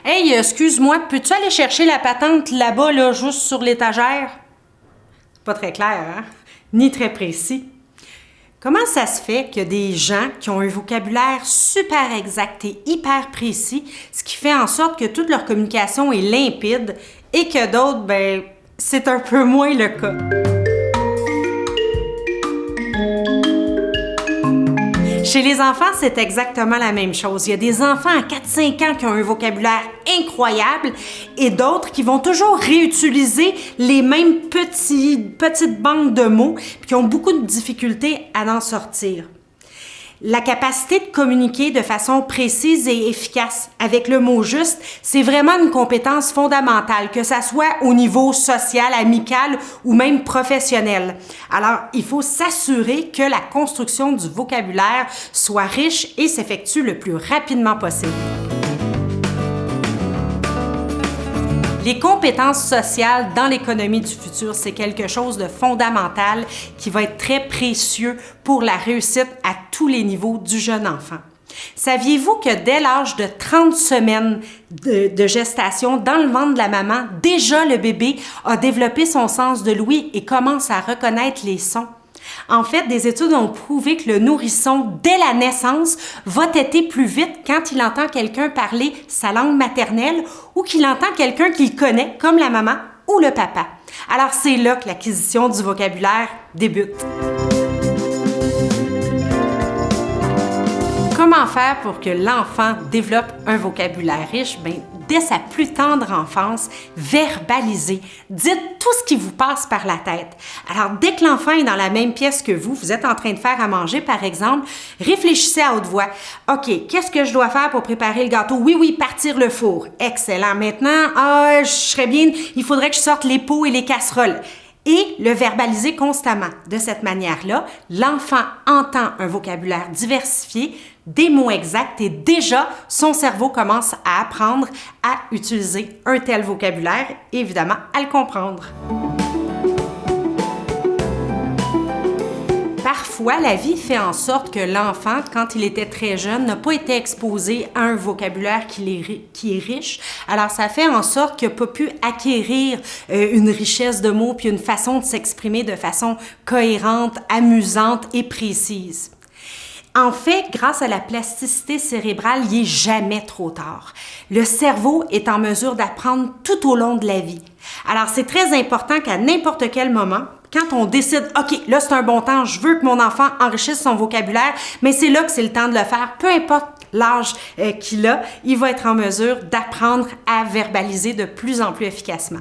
Hey, excuse-moi, peux-tu aller chercher la patente là-bas, là, juste sur l'étagère? C'est pas très clair, hein? Ni très précis. Comment ça se fait que des gens qui ont un vocabulaire super exact et hyper précis, ce qui fait en sorte que toute leur communication est limpide, et que d'autres, ben, c'est un peu moins le cas? Chez les enfants, c'est exactement la même chose. Il y a des enfants à 4-5 ans qui ont un vocabulaire incroyable et d'autres qui vont toujours réutiliser les mêmes petites banques de mots puis qui ont beaucoup de difficultés à en sortir. La capacité de communiquer de façon précise et efficace avec le mot juste, c'est vraiment une compétence fondamentale, que ça soit au niveau social, amical ou même professionnel. Alors, il faut s'assurer que la construction du vocabulaire soit riche et s'effectue le plus rapidement possible. Les compétences sociales dans l'économie du futur, c'est quelque chose de fondamental qui va être très précieux pour la réussite à tous les niveaux du jeune enfant. Saviez-vous que dès l'âge de 30 semaines de gestation dans le ventre de la maman, déjà le bébé a développé son sens de l'ouïe et commence à reconnaître les sons? En fait, des études ont prouvé que le nourrisson, dès la naissance, va téter plus vite quand il entend quelqu'un parler sa langue maternelle ou qu'il entend quelqu'un qu'il connaît, comme la maman ou le papa. Alors, c'est là que l'acquisition du vocabulaire débute. Comment faire pour que l'enfant développe un vocabulaire riche? Bien, dès sa plus tendre enfance, verbalisez. Dites tout ce qui vous passe par la tête. Alors, dès que l'enfant est dans la même pièce que vous êtes en train de faire à manger, par exemple, réfléchissez à haute voix. OK, qu'est-ce que je dois faire pour préparer le gâteau? Oui, partir le four. Excellent. Maintenant, je serais bien, il faudrait que je sorte les pots et les casseroles. Et le verbaliser constamment. De cette manière-là, l'enfant entend un vocabulaire diversifié, des mots exacts et déjà, son cerveau commence à apprendre à utiliser un tel vocabulaire et évidemment à le comprendre. Parfois, la vie fait en sorte que l'enfant, quand il était très jeune, n'a pas été exposé à un vocabulaire qui est riche. Alors, ça fait en sorte qu'il n'a pas pu acquérir une richesse de mots puis une façon de s'exprimer de façon cohérente, amusante et précise. En fait, grâce à la plasticité cérébrale, il n'est jamais trop tard. Le cerveau est en mesure d'apprendre tout au long de la vie. Alors, c'est très important qu'à n'importe quel moment, quand on décide, OK, là, c'est un bon temps, je veux que mon enfant enrichisse son vocabulaire, mais c'est là que c'est le temps de le faire. Peu importe l'âge qu'il a, il va être en mesure d'apprendre à verbaliser de plus en plus efficacement.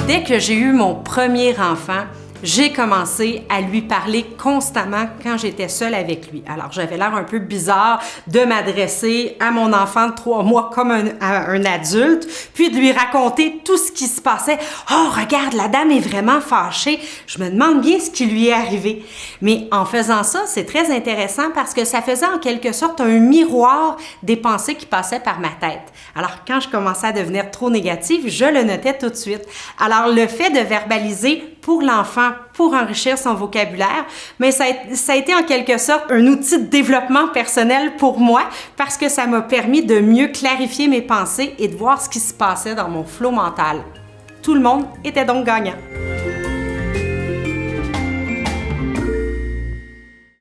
Dès que j'ai eu mon premier enfant, j'ai commencé à lui parler constamment quand j'étais seule avec lui. Alors, j'avais l'air un peu bizarre de m'adresser à mon enfant de 3 mois comme un adulte, puis de lui raconter tout ce qui se passait. « Oh, regarde, la dame est vraiment fâchée. Je me demande bien ce qui lui est arrivé. » Mais en faisant ça, c'est très intéressant parce que ça faisait en quelque sorte un miroir des pensées qui passaient par ma tête. Alors, quand je commençais à devenir trop négative, je le notais tout de suite. Alors, le fait de verbaliser pour l'enfant, pour enrichir son vocabulaire, mais ça a été en quelque sorte un outil de développement personnel pour moi parce que ça m'a permis de mieux clarifier mes pensées et de voir ce qui se passait dans mon flot mental. Tout le monde était donc gagnant.